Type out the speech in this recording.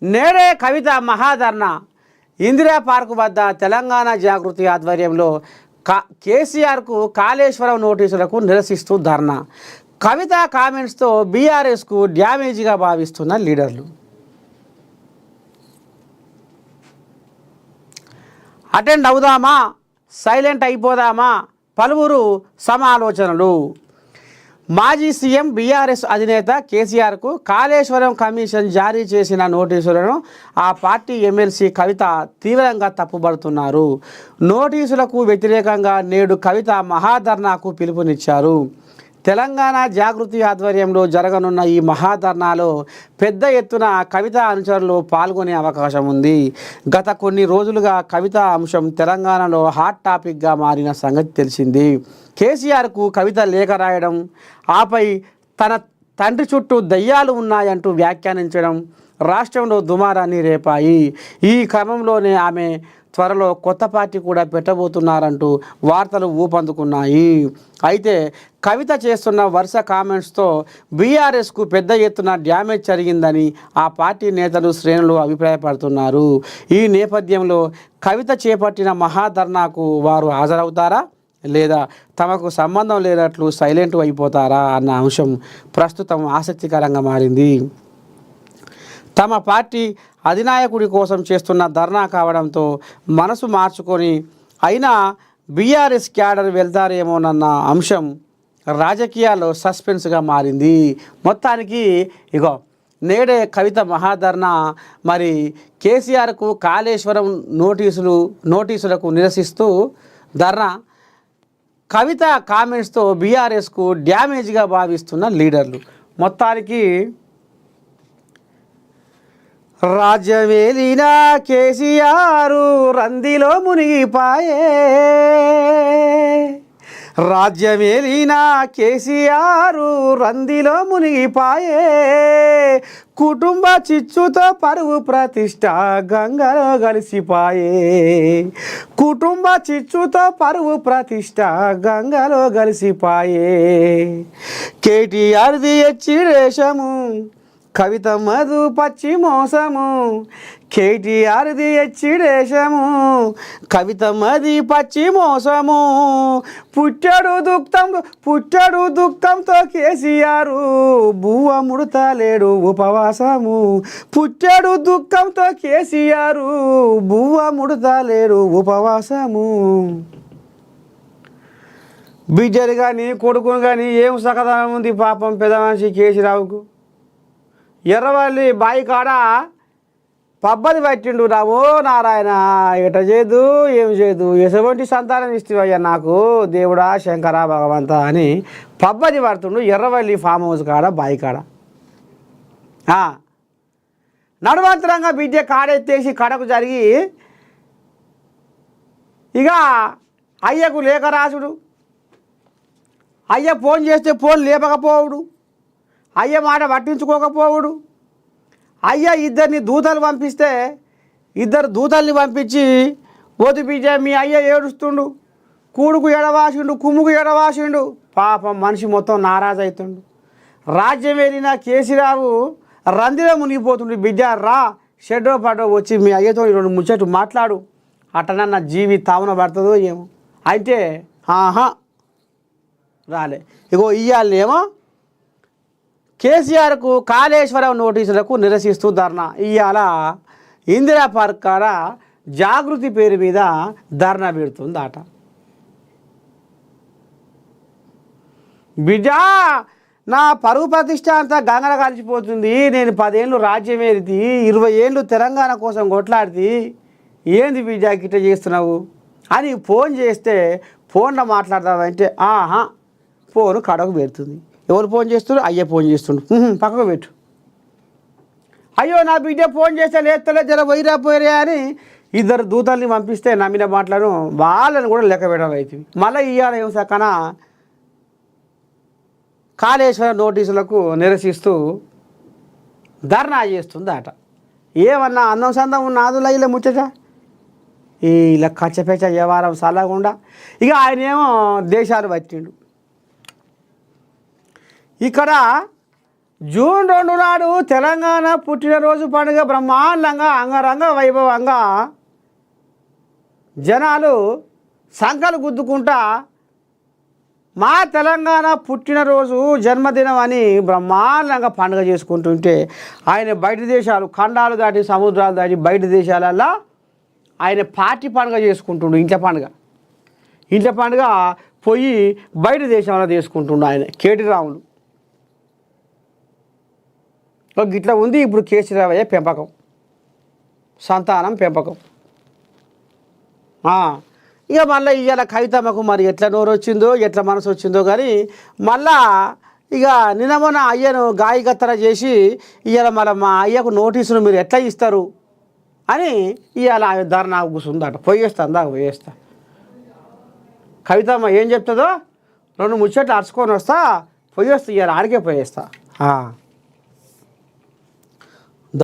నేడే కవిత మహాధర్నా ఇందిరా పార్కు వద్ద తెలంగాణ జాగృతి ఆధ్వర్యంలో కేసీఆర్కు కాళేశ్వరం నోటీసులకు నిరసిస్తూ ధర్నా. కవిత కామెంట్స్తో బీఆర్ఎస్కు డ్యామేజ్గా భావిస్తున్న లీడర్లు. అటెండ్ అవుదామా, సైలెంట్ అయిపోదామా, పలువురు సమాలోచనలు. మాజీ సీఎం బీఆర్ఎస్ అధినేత కేసీఆర్కు కాళేశ్వరం కమిషన్ జారీ చేసిన నోటీసులను ఆ పార్టీ ఎమ్మెల్సీ కవిత తీవ్రంగా తప్పుబడుతున్నారు. నోటీసులకు వ్యతిరేకంగా నేడు కవిత మహాధర్నాకు పిలుపునిచ్చారు. తెలంగాణ జాగృతి ఆధ్వర్యంలో జరగనున్న ఈ మహాధర్నాలో పెద్ద ఎత్తున కవిత అనుచరులు పాల్గొనే అవకాశం ఉంది. గత కొన్ని రోజులుగా కవిత అంశం తెలంగాణలో హాట్ టాపిక్గా మారిన సంగతి తెలిసింది. కేసీఆర్కు కవిత లేఖ రాయడం, ఆపై తన తండ్రి చుట్టూ దయ్యాలు ఉన్నాయంటూ వ్యాఖ్యానించడం రాష్ట్రంలో దుమారాన్ని రేపాయి. ఈ క్రమంలోనే ఆమె త్వరలో కొత్త పార్టీ కూడా పెట్టబోతున్నారంటూ వార్తలు ఊపందుకున్నాయి. అయితే కవిత చేస్తున్న వరుస కామెంట్స్తో బీఆర్ఎస్కు పెద్ద ఎత్తున డ్యామేజ్ జరిగిందని ఆ పార్టీ నేతలు శ్రేణులు అభిప్రాయపడుతున్నారు. ఈ నేపథ్యంలో కవిత చేపట్టిన మహాధర్నాకు వారు హాజరవుతారా లేదా తమకు సంబంధం లేనట్లు సైలెంట్ అయిపోతారా అన్న అంశం ప్రస్తుతం ఆసక్తికరంగా మారింది. తమ పార్టీ అధినాయకుడి కోసం చేస్తున్న ధర్నా కావడంతో మనసు మార్చుకొని అయినా బీఆర్ఎస్ క్యాడర్ వెళ్తారేమోనన్న అంశం రాజకీయాల్లో సస్పెన్స్గా మారింది. మొత్తానికి నేడే కవిత మహాధర్నా, మరి కేసీఆర్కు కాళేశ్వరం నోటీసులకు నిరసిస్తూ ధర్నా, కవిత కామెంట్స్తో బీఆర్ఎస్కు డ్యామేజ్గా భావిస్తున్న లీడర్లు. మొత్తానికి రాజ్యమేలిన కేసీఆర్ రందిలో మునిగిపాయే, రాజ్యమేలిన కేసీఆర్ రందిలో మునిగిపాయే, కుటుంబ చిచ్చుతో పరువు ప్రతిష్ట గంగలో కలిసిపాయే, కుటుంబ చిచ్చుతో పరువు ప్రతిష్ట గంగలో కలిసిపాయే. కేటీఆర్ది ఎచ్చిడేశము, కవిత మధు పచ్చి మోసము, కేటీఆర్ది ఎచ్చిడేశము, కవిత మది పచ్చి మోసము, పుట్టడు దుఃఖంతో కేసీఆర్ బువ్వ ముడతలేడు ఉపవాసము, పుట్టడు దుఃఖంతో కేసీఆర్ బువ్వ ముడతలేడు ఉపవాసము. బిడ్డలు కానీ కొడుకుని కానీ ఏం సకదనం ఉంది పాపం పెద్ద మనిషి కేసీరావుకు. ఎర్రవల్లి బాయి కాడ పబ్బది పట్టిండు. రావో నారాయణ, ఎట చేయదు ఏం చేయదు, ఎటువంటి సంతానం ఇస్తావయ్యా నాకు దేవుడా శంకర భగవంత అని పబ్బది పడుతుండు ఎర్రవల్లి ఫామ్ హౌస్ కాడ బాయి కాడ. నడువంతరంగా బిడ్డ కాడెత్తేసి కడకు జరిగి ఇక అయ్యకు లేఖ రాసుడు, అయ్య ఫోన్ చేస్తే ఫోన్ లేపకపోవుడు, అయ్య మాట పట్టించుకోకపోవుడు, అయ్య ఇద్దరిని దూతలు పంపిస్తే ఇద్దరు దూతల్ని పంపించి ఓతి బిడ్డ మీ అయ్య ఏడుస్తుండు, కూడుకు ఎడవాసిండు, కుమ్ముకు ఎడవాసిండు, పాపం మనిషి మొత్తం నారాజు అవుతుండు. రాజ్యం వెళ్ళిన కేసీరావు రందిలో మునిగిపోతుండు. బిడ్డ రా షెడ్డో పడో వచ్చి మీ అయ్యతో రెండు ముచ్చట్లు మాట్లాడు, అట్టనన్న జీవి తామున పడుతుందో ఏమో. అయితే రాలే. ఇయ్యాలేమో కేసీఆర్కు కాళేశ్వరం నోటీసులకు నిరసిస్తూ ధర్నా. ఇవాళ ఇందిరా పార్క్ కాడ జాగృతి పేరు మీద ధర్నా పెడుతుందట. బిడ్డ నా పరువు ప్రతిష్ట అంతా గంగల కలిసిపోతుంది, నేను 10 ఏళ్ళు రాజ్యం ఏరితి, 20 ఏళ్ళు తెలంగాణ కోసం కొట్లాడితి, ఏంది బిడ్డ గిట్ట చేస్తున్నావు అని ఫోన్ చేస్తే ఫోన్లో మాట్లాడదామంటే ఫోను కడకు పెడుతుంది. ఎవరు ఫోన్ చేస్తున్నారు? అయ్యే ఫోన్ చేస్తుండు, పక్కకు పెట్టు. అయ్యో నా బిడ్డ ఫోన్ చేస్తే లేస్తలే జర పోయిరా అని ఇద్దరు దూతల్ని పంపిస్తే నమ్మిన మాటలను వాళ్ళని కూడా లెక్క పెట్టడం అవుతుంది. మళ్ళీ ఇవాళ ఏం సక్కన కాళేశ్వర నోటీసులకు నిరసిస్తూ ధర్నా చేస్తుందట. ఏమన్నా అందం సందం ఉన్న ఆదులా ఇలా ముచ్చట ఇలా కచ్చపెచ్చ వ్యవహారం సలగుండా ఇక ఆయన ఏమో దేశాలు పట్టిండు. ఇక్కడ జూన్ 2 నాడు తెలంగాణ పుట్టినరోజు పండుగ బ్రహ్మాండంగా అంగరంగ వైభవంగా జనాలు సంకలు గుద్దుకుంటా మా తెలంగాణ పుట్టినరోజు జన్మదినం అని బ్రహ్మాండంగా పండుగ చేసుకుంటుంటే ఆయన బయట దేశాలు ఖండాలు దాటి సముద్రాలు దాటి బయట దేశాలల్లో ఆయన పార్టీ పండుగ చేసుకుంటుండు. ఇంట్లో పండుగ పోయి బయట దేశంలో చేసుకుంటుండు ఆయన కేటీ రాములు. గిట్లా ఉంది ఇప్పుడు కేసీరావయ్య పెంపకం, సంతానం పెంపకం. ఇక మళ్ళీ ఇవాళ కవితమ్మకు మరి ఎట్లా నోరు వచ్చిందో ఎట్లా మనసు వచ్చిందో కానీ మళ్ళా ఇక నిన్న మొన్న అయ్యను గాయకత్తర చేసి ఇవాళ మళ్ళీ మా అయ్యకు నోటీసులు మీరు ఎట్లా ఇస్తారు అని ఇవాళ ధర్నా కూర్చుందట. పోయేస్తా కవితమ్మ ఏం చెప్తుందో 2 ముచ్చట్లు అరుచుకొని వస్తా, పోయేస్తా ఇవాళ ఆడికే పోయేస్తా.